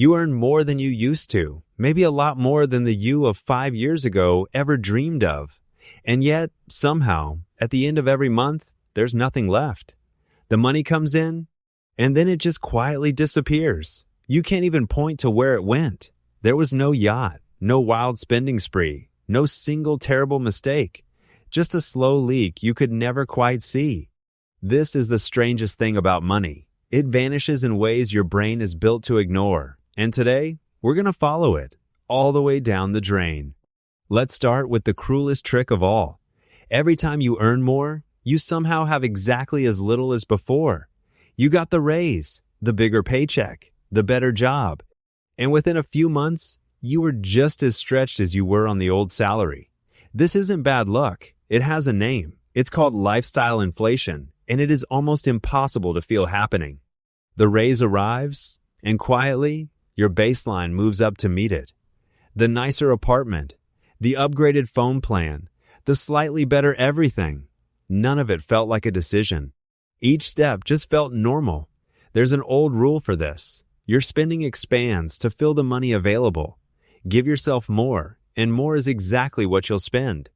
You earn more than you used to, maybe a lot more than the you of 5 years ago ever dreamed of. And yet, somehow, at the end of every month, there's nothing left. The money comes in, and then it just quietly disappears. You can't even point to where it went. There was no yacht, no wild spending spree, no single terrible mistake. Just a slow leak you could never quite see. This is the strangest thing about money. It vanishes in ways your brain is built to ignore. And today, we're going to follow it all the way down the drain. Let's start with the cruelest trick of all. Every time you earn more, you somehow have exactly as little as before. You got the raise, the bigger paycheck, the better job. And within a few months, you were just as stretched as you were on the old salary. This isn't bad luck. It has a name. It's called lifestyle inflation, and it is almost impossible to feel happening. The raise arrives, and quietly, your baseline moves up to meet it. The nicer apartment, the upgraded phone plan, the slightly better everything. None of it felt like a decision. Each step just felt normal. There's an old rule for this. Your spending expands to fill the money available. Give yourself more, and more is exactly what you'll spend.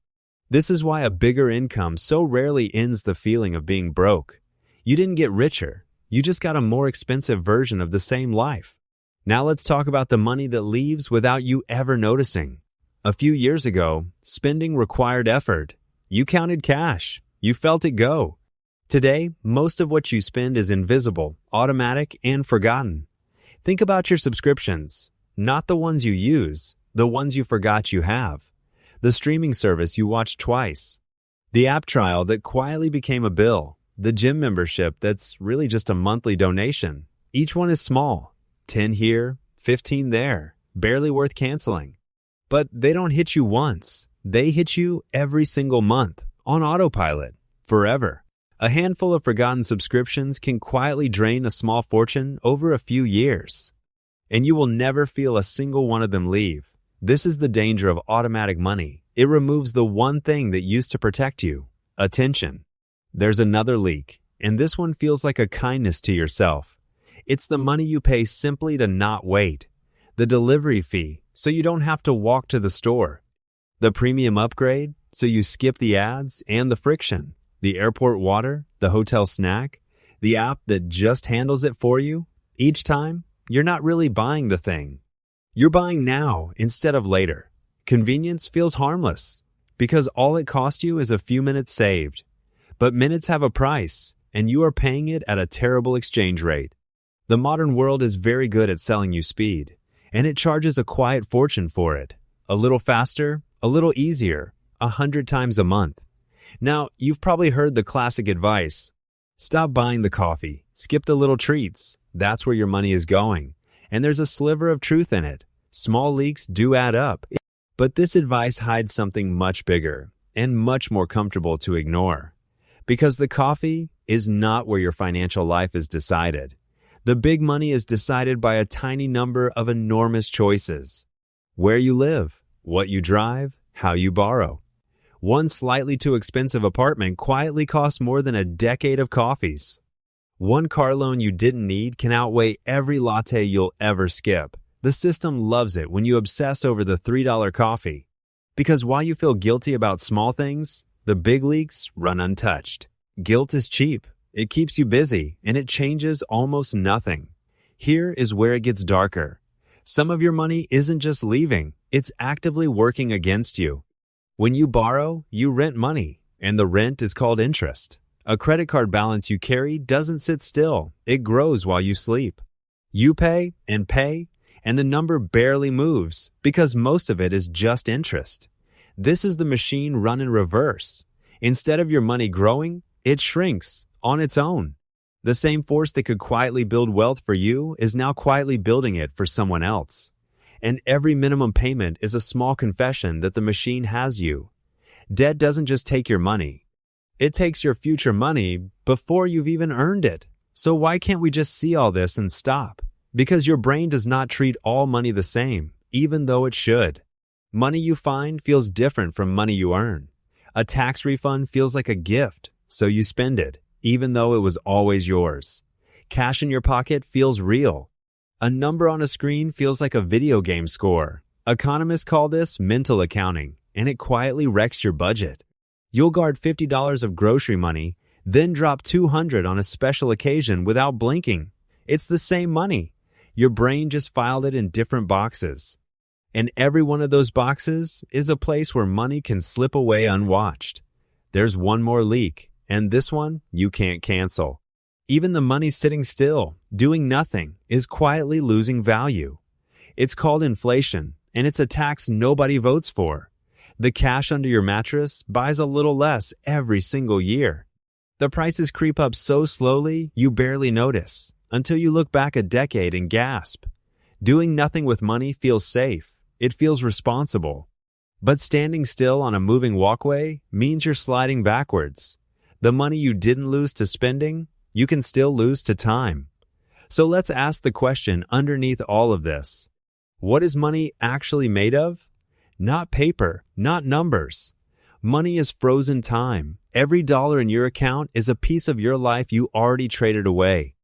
This is why a bigger income so rarely ends the feeling of being broke. You didn't get richer. You just got a more expensive version of the same life. Now let's talk about the money that leaves without you ever noticing. A few years ago, spending required effort. You counted cash. You felt it go. Today, most of what you spend is invisible, automatic, and forgotten. Think about your subscriptions, not the ones you use, the ones you forgot you have. The streaming service you watched twice. The app trial that quietly became a bill. The gym membership that's really just a monthly donation. Each one is small. 10 here, 15 there. Barely worth canceling. But they don't hit you once. They hit you every single month, on autopilot, forever. A handful of forgotten subscriptions can quietly drain a small fortune over a few years. And you will never feel a single one of them leave. This is the danger of automatic money. It removes the one thing that used to protect you, attention. There's another leak, and this one feels like a kindness to yourself. It's the money you pay simply to not wait. The delivery fee, so you don't have to walk to the store. The premium upgrade, so you skip the ads and the friction. The airport water, the hotel snack, the app that just handles it for you. Each time, you're not really buying the thing. You're buying now instead of later. Convenience feels harmless because all it costs you is a few minutes saved. But minutes have a price, and you are paying it at a terrible exchange rate. The modern world is very good at selling you speed, and it charges a quiet fortune for it. A little faster, a little easier, 100 times a month. Now, you've probably heard the classic advice. Stop buying the coffee, skip the little treats. That's where your money is going. And there's a sliver of truth in it. Small leaks do add up. But this advice hides something much bigger and much more comfortable to ignore. Because the coffee is not where your financial life is decided. The big money is decided by a tiny number of enormous choices. Where you live, what you drive, how you borrow. One slightly too expensive apartment quietly costs more than a decade of coffees. One car loan you didn't need can outweigh every latte you'll ever skip. The system loves it when you obsess over the $3 coffee. Because while you feel guilty about small things, the big leaks run untouched. Guilt is cheap. It keeps you busy, and it changes almost nothing. Here is where it gets darker. Some of your money isn't just leaving, it's actively working against you. When you borrow, you rent money, and the rent is called interest. A credit card balance you carry doesn't sit still. It grows while you sleep. You pay, and the number barely moves because most of it is just interest. This is the machine run in reverse. Instead of your money growing, it shrinks on its own. The same force that could quietly build wealth for you is now quietly building it for someone else. And every minimum payment is a small confession that the machine has you. Debt doesn't just take your money. It takes your future money before you've even earned it. So why can't we just see all this and stop? Because your brain does not treat all money the same, even though it should. Money you find feels different from money you earn. A tax refund feels like a gift, so you spend it, even though it was always yours. Cash in your pocket feels real. A number on a screen feels like a video game score. Economists call this mental accounting, and it quietly wrecks your budget. You'll guard $50 of grocery money, then drop $200 on a special occasion without blinking. It's the same money. Your brain just filed it in different boxes. And every one of those boxes is a place where money can slip away unwatched. There's one more leak, and this one you can't cancel. Even the money sitting still, doing nothing, is quietly losing value. It's called inflation, and it's a tax nobody votes for. The cash under your mattress buys a little less every single year. The prices creep up so slowly you barely notice, until you look back a decade and gasp. Doing nothing with money feels safe. It feels responsible. But standing still on a moving walkway means you're sliding backwards. The money you didn't lose to spending, you can still lose to time. So let's ask the question underneath all of this. What is money actually made of? Not paper, not numbers. Money is frozen time. Every dollar in your account is a piece of your life you already traded away.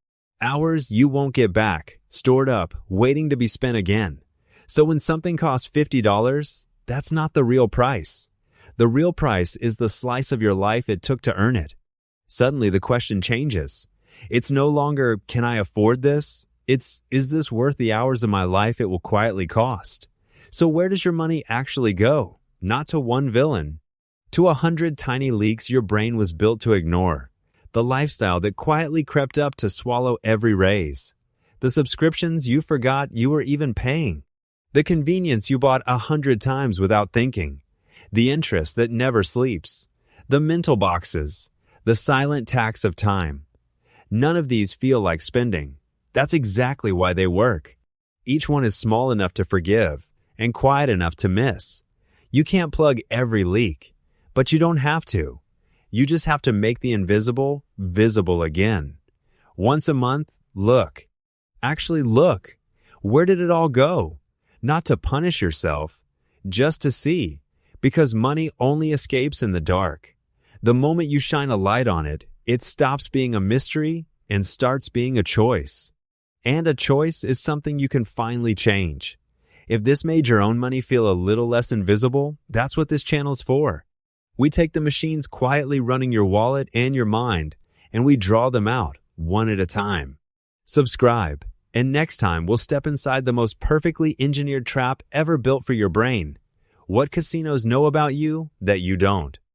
Hours you won't get back, stored up, waiting to be spent again. So when something costs $50, that's not the real price. The real price is the slice of your life it took to earn it. Suddenly the question changes. It's no longer, can I afford this? It's, is this worth the hours of my life it will quietly cost? So where does your money actually go? Not to one villain. To 100 tiny leaks your brain was built to ignore. The lifestyle that quietly crept up to swallow every raise. The subscriptions you forgot you were even paying. The convenience you bought 100 times without thinking. The interest that never sleeps. The mental boxes. The silent tax of time. None of these feel like spending. That's exactly why they work. Each one is small enough to forgive and quiet enough to miss. You can't plug every leak, but you don't have to. You just have to make the invisible visible again. Once a month, look. Actually look. Where did it all go? Not to punish yourself, just to see, because money only escapes in the dark. The moment you shine a light on it, it stops being a mystery and starts being a choice. And a choice is something you can finally change. If this made your own money feel a little less invisible, that's what this channel's for. We take the machines quietly running your wallet and your mind, and we draw them out, one at a time. Subscribe, and next time we'll step inside the most perfectly engineered trap ever built for your brain. What casinos know about you that you don't?